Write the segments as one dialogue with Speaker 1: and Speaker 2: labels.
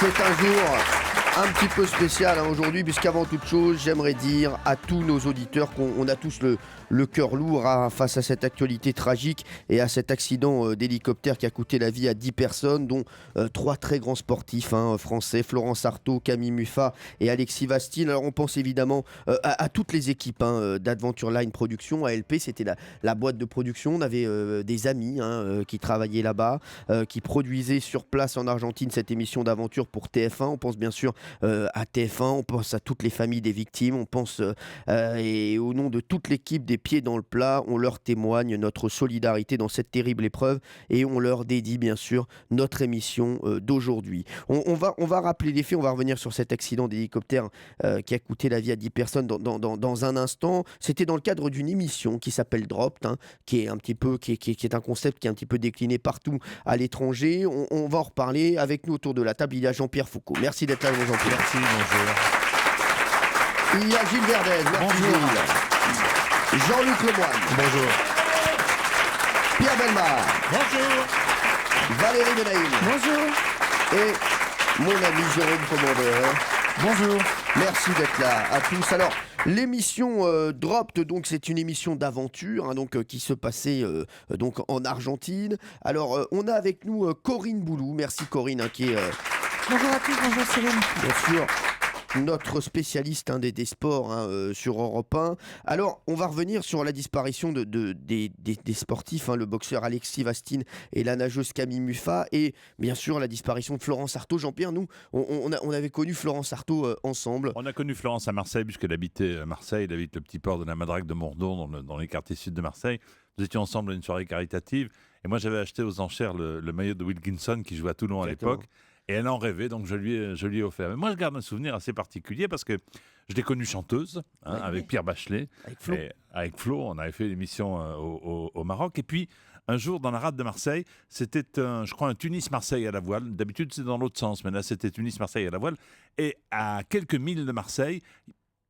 Speaker 1: C'est un jour un petit peu spécial aujourd'hui, puisqu'avant toute chose, j'aimerais dire à tous nos auditeurs qu'on a tous le cœur lourd face à cette actualité tragique et à cet accident d'hélicoptère qui a coûté la vie à 10 personnes, dont 3 très grands sportifs français, Florence Artaud, Camille Muffat et Alexis Vastine. Alors on pense évidemment à toutes les équipes d'Adventure Line Production, ALP, c'était la boîte de production. On avait des amis qui travaillaient là-bas, qui produisaient sur place en Argentine cette émission d'aventure pour TF1. On pense bien sûr à TF1, on pense à toutes les familles des victimes, on pense et au nom de toute l'équipe des Pieds dans le plat, on leur témoigne notre solidarité dans cette terrible épreuve et on leur dédie bien sûr notre émission d'aujourd'hui. On va rappeler les faits, on va revenir sur cet accident d'hélicoptère qui a coûté la vie à 10 personnes dans un instant. C'était dans le cadre d'une émission qui s'appelle Dropped, qui est un petit peu, qui est un concept qui est un petit peu décliné partout à l'étranger. On va en reparler. Avec nous autour de la table, il y a Jean-Pierre Foucault. Merci d'être là, Jean-Pierre.
Speaker 2: Merci, bonjour.
Speaker 1: Il y a Gilles Verdez. Merci,
Speaker 2: bonjour.
Speaker 1: Gilles. Jean-Luc Lemoyne.
Speaker 2: Bonjour.
Speaker 1: Pierre Bellemare.
Speaker 2: Bonjour.
Speaker 1: Valérie Denaïm.
Speaker 3: Bonjour.
Speaker 1: Et mon ami Jérôme Commandeur.
Speaker 3: Bonjour.
Speaker 1: Merci d'être là à tous. Alors, l'émission Dropped, donc c'est une émission d'aventure qui se passait donc en Argentine. Alors, on a avec nous Corinne Boulou. Merci Corinne qui est
Speaker 3: Bonjour à tous, bonjour Céline.
Speaker 1: bien sûr notre spécialiste des sports sur Europe 1. Alors, on va revenir sur la disparition des sportifs, le boxeur Alexis Vastine et la nageuse Camille Muffat, et bien sûr la disparition de Florence Artaud. Jean-Pierre, nous, on avait connu Florence Artaud ensemble.
Speaker 2: On a connu Florence à Marseille, puisqu'elle habitait à Marseille, elle habite le petit port de la Madrague de Mordon, dans les quartiers sud de Marseille. Nous étions ensemble à une soirée caritative, et moi j'avais acheté aux enchères le maillot de Wilkinson, qui jouait à Toulon à l'époque. Et elle en rêvait, donc je lui ai offert. Mais moi, je garde un souvenir assez particulier parce que je l'ai connue chanteuse, avec Pierre Bachelet. Avec Flo, on avait fait l'émission au Maroc. Et puis, un jour, dans la rade de Marseille, c'était, je crois, un Tunis-Marseille à la voile. D'habitude, c'est dans l'autre sens, mais là, c'était Tunis-Marseille à la voile. Et à quelques milles de Marseille,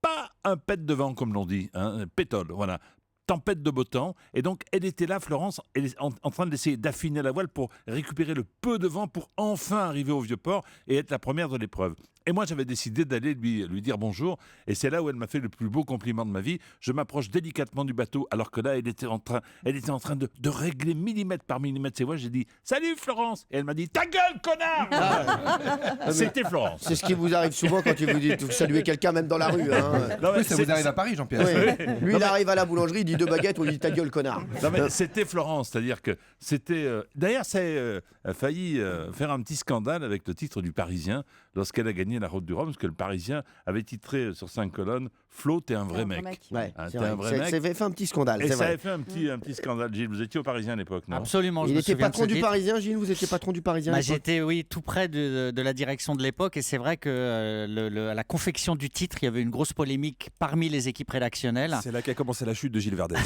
Speaker 2: pas un pet de vent, comme l'on dit, un pétole, voilà. Tempête de beau temps, et donc elle était là, Florence, elle est en train d'essayer d'affiner la voile pour récupérer le peu de vent pour enfin arriver au Vieux-Port et être la première de l'épreuve. Et moi j'avais décidé d'aller lui dire bonjour, et c'est là où elle m'a fait le plus beau compliment de ma vie. Je m'approche délicatement du bateau, alors que là elle était en train de régler millimètre par millimètre ses voiles. J'ai dit « Salut Florence !» Et elle m'a dit « Ta gueule, connard !» C'était Florence.
Speaker 1: C'est ce qui vous arrive souvent quand vous saluez quelqu'un, même dans la rue.
Speaker 2: Non, mais
Speaker 4: ça vous arrive à Paris, Jean-Pierre.
Speaker 1: Oui. Lui, il arrive à la boulangerie, il dit 2 baguettes, on lui dit ta gueule, connard.
Speaker 2: Non, mais c'était Florence, c'est-à-dire que c'était. D'ailleurs, ça a failli faire un petit scandale avec le titre du Parisien lorsqu'elle a gagné la Route du Rhum, parce que le Parisien avait titré sur 5 colonnes Flo, t'es un vrai mec.
Speaker 1: Ouais,
Speaker 2: T'es un vrai mec.
Speaker 1: Ça avait fait un petit scandale.
Speaker 2: Et
Speaker 1: c'est
Speaker 2: ça
Speaker 1: vrai.
Speaker 2: avait fait un petit scandale. Gilles, vous étiez au Parisien à l'époque, non?
Speaker 5: Absolument.
Speaker 1: Il était patron du Parisien, Gilles. Vous étiez patron du Parisien. à l'époque
Speaker 5: J'étais, oui, tout près de la direction de l'époque, et c'est vrai que à la confection du titre, il y avait une grosse polémique parmi les équipes rédactionnelles.
Speaker 4: C'est là qu'a commencé la chute de Gilles Verdez.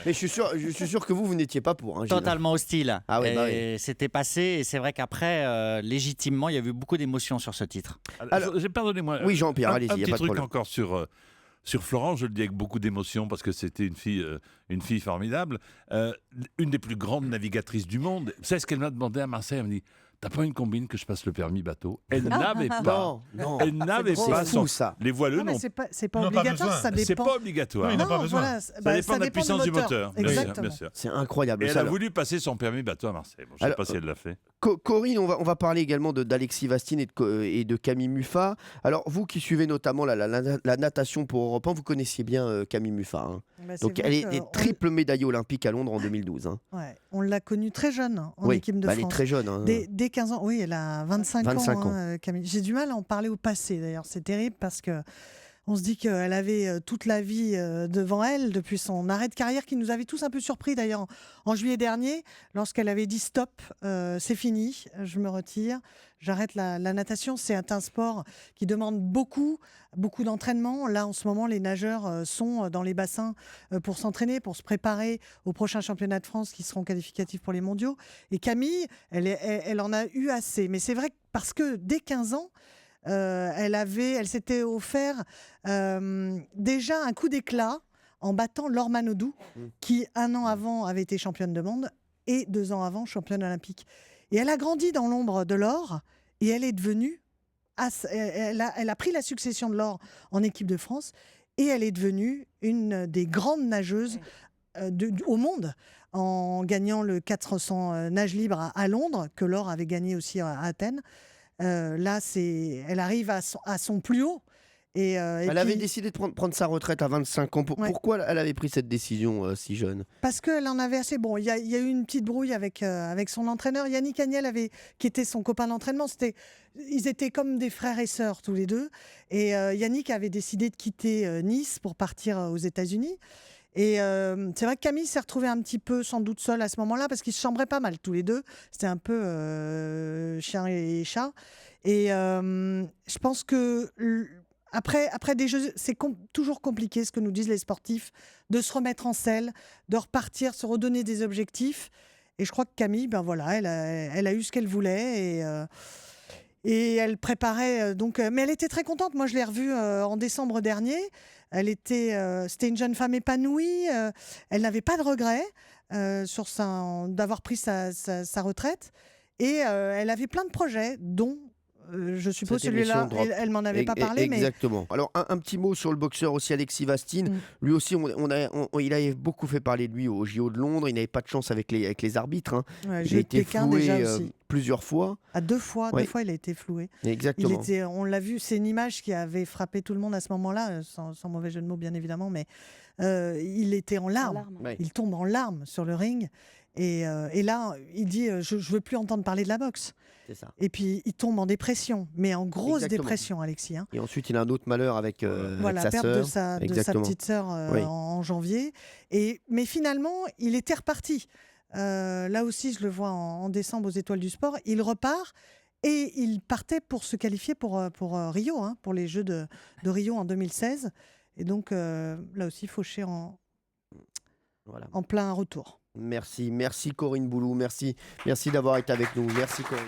Speaker 1: Mais je suis sûr que vous n'étiez pas pour. Gilles.
Speaker 5: Totalement hostile.
Speaker 1: Ah oui,
Speaker 5: et c'était passé, et c'est vrai qu'après, légitimement, il y a eu beaucoup d'émotions sur ce titre.
Speaker 1: Alors,
Speaker 2: pardonnez-moi.
Speaker 1: Oui, Jean-Pierre, allez-y,
Speaker 2: Un
Speaker 1: y a
Speaker 2: petit
Speaker 1: pas de
Speaker 2: truc
Speaker 1: problème.
Speaker 2: encore sur Florence, je le dis avec beaucoup d'émotion parce que c'était une fille formidable, une des plus grandes navigatrices du monde. Vous savez ce qu'elle m'a demandé à Marseille? Elle m'a dit: t'as pas une combine que je passe le permis bateau? Elle n'avait pas.
Speaker 1: Non.
Speaker 2: Elle n'avait pas.
Speaker 1: C'est fou, ça.
Speaker 2: Les voileux,
Speaker 3: Non, mais
Speaker 2: non.
Speaker 3: c'est pas
Speaker 6: Non, pas
Speaker 3: obligatoire,
Speaker 6: besoin.
Speaker 3: ça dépend.
Speaker 2: C'est pas obligatoire.
Speaker 6: Oui, il n'a pas besoin.
Speaker 3: Voilà,
Speaker 2: Ça dépend de la puissance du moteur.
Speaker 3: Exactement.
Speaker 2: Bien sûr.
Speaker 1: C'est incroyable.
Speaker 2: Et elle
Speaker 1: ça,
Speaker 2: a
Speaker 1: alors.
Speaker 2: voulu passer son permis bateau à Marseille. Bon, je ne sais
Speaker 1: Alors,
Speaker 2: pas si elle l'a fait.
Speaker 1: Corinne, on va parler également d'Alexis Vastine et de Camille Muffat. Alors, vous qui suivez notamment la natation pour Europe 1, vous connaissiez bien Camille Muffat.
Speaker 3: Bah, c'est
Speaker 1: Donc,
Speaker 3: vrai
Speaker 1: elle est
Speaker 3: que
Speaker 1: triple médaillée olympique à Londres en 2012.
Speaker 3: Ouais, on l'a connue très jeune en
Speaker 1: Oui,
Speaker 3: équipe de
Speaker 1: elle est
Speaker 3: France.
Speaker 1: très jeune.
Speaker 3: Dès 15 ans, oui, elle a 25
Speaker 1: 25
Speaker 3: ans, Camille. J'ai du mal à en parler au passé, d'ailleurs. C'est terrible parce que on se dit qu'elle avait toute la vie devant elle depuis son arrêt de carrière qui nous avait tous un peu surpris, d'ailleurs, en juillet dernier, lorsqu'elle avait dit stop, c'est fini, je me retire, j'arrête la natation. C'est un sport qui demande beaucoup d'entraînement. Là, en ce moment, les nageurs sont dans les bassins pour s'entraîner, pour se préparer aux prochains championnats de France qui seront qualificatifs pour les mondiaux. Et Camille, elle en a eu assez. Mais c'est vrai que parce que dès 15 ans, elle s'était offert déjà un coup d'éclat en battant Laure Manodou, qui 1 an avant avait été championne du monde et 2 ans avant championne olympique. Et elle a grandi dans l'ombre de Laure et elle est devenue elle a pris la succession de l'or en équipe de France et elle est devenue une des grandes nageuses au monde, en gagnant le 400 nage libre à Londres, que Laure avait gagné aussi à Athènes. Là, elle arrive à son plus haut. Et
Speaker 1: Elle avait décidé de prendre sa retraite à 25 ans. Pourquoi elle avait pris cette décision si jeune?
Speaker 3: Parce qu'elle en avait assez. Bon, il y a eu une petite brouille avec son entraîneur. Yannick Agnel, qui était son copain d'entraînement. Ils étaient comme des frères et sœurs tous les deux. Et Yannick avait décidé de quitter Nice pour partir aux États-Unis. Et c'est vrai que Camille s'est retrouvée un petit peu sans doute seule à ce moment-là parce qu'ils se chambraient pas mal tous les deux. C'était un peu chien et chat. Et je pense que après des jeux, c'est toujours compliqué, ce que nous disent les sportifs, de se remettre en selle, de repartir, se redonner des objectifs. Et je crois que Camille, ben voilà, elle a eu ce qu'elle voulait et elle préparait donc. Mais elle était très contente. Moi, je l'ai revue en décembre dernier. C'était une jeune femme épanouie. Elle n'avait pas de regrets d'avoir pris sa retraite. Et elle avait plein de projets, dont je suppose celui-là, elle m'en avait pas parlé.
Speaker 1: Exactement. Alors, un petit mot sur le boxeur aussi, Alexis Vastine. Lui aussi, il avait beaucoup fait parler de lui au JO de Londres. Il n'avait pas de chance avec les arbitres. Hein.
Speaker 3: Ouais,
Speaker 1: il a été floué plusieurs fois.
Speaker 3: Deux fois, il a été floué.
Speaker 1: Exactement.
Speaker 3: On l'a vu, c'est une image qui avait frappé tout le monde à ce moment-là, sans mauvais jeu de mots bien évidemment, mais il était en larmes.
Speaker 1: Ouais.
Speaker 3: Il tombe en larmes sur le ring. Et là, il dit je ne veux plus entendre parler de la boxe.
Speaker 1: C'est ça.
Speaker 3: Et puis il tombe en dépression, mais en grosse dépression, Alexis. Hein.
Speaker 1: Et ensuite, il a un autre malheur avec
Speaker 3: la perte de sa petite sœur en janvier. Mais finalement, il était reparti. Là aussi, je le vois en décembre aux Étoiles du Sport. Il repart et il partait pour se qualifier pour Rio, hein, pour les Jeux de Rio en 2016. Et donc, là aussi, fauché en plein retour.
Speaker 1: Merci Corinne Boulou, merci d'avoir été avec nous. Merci Corinne.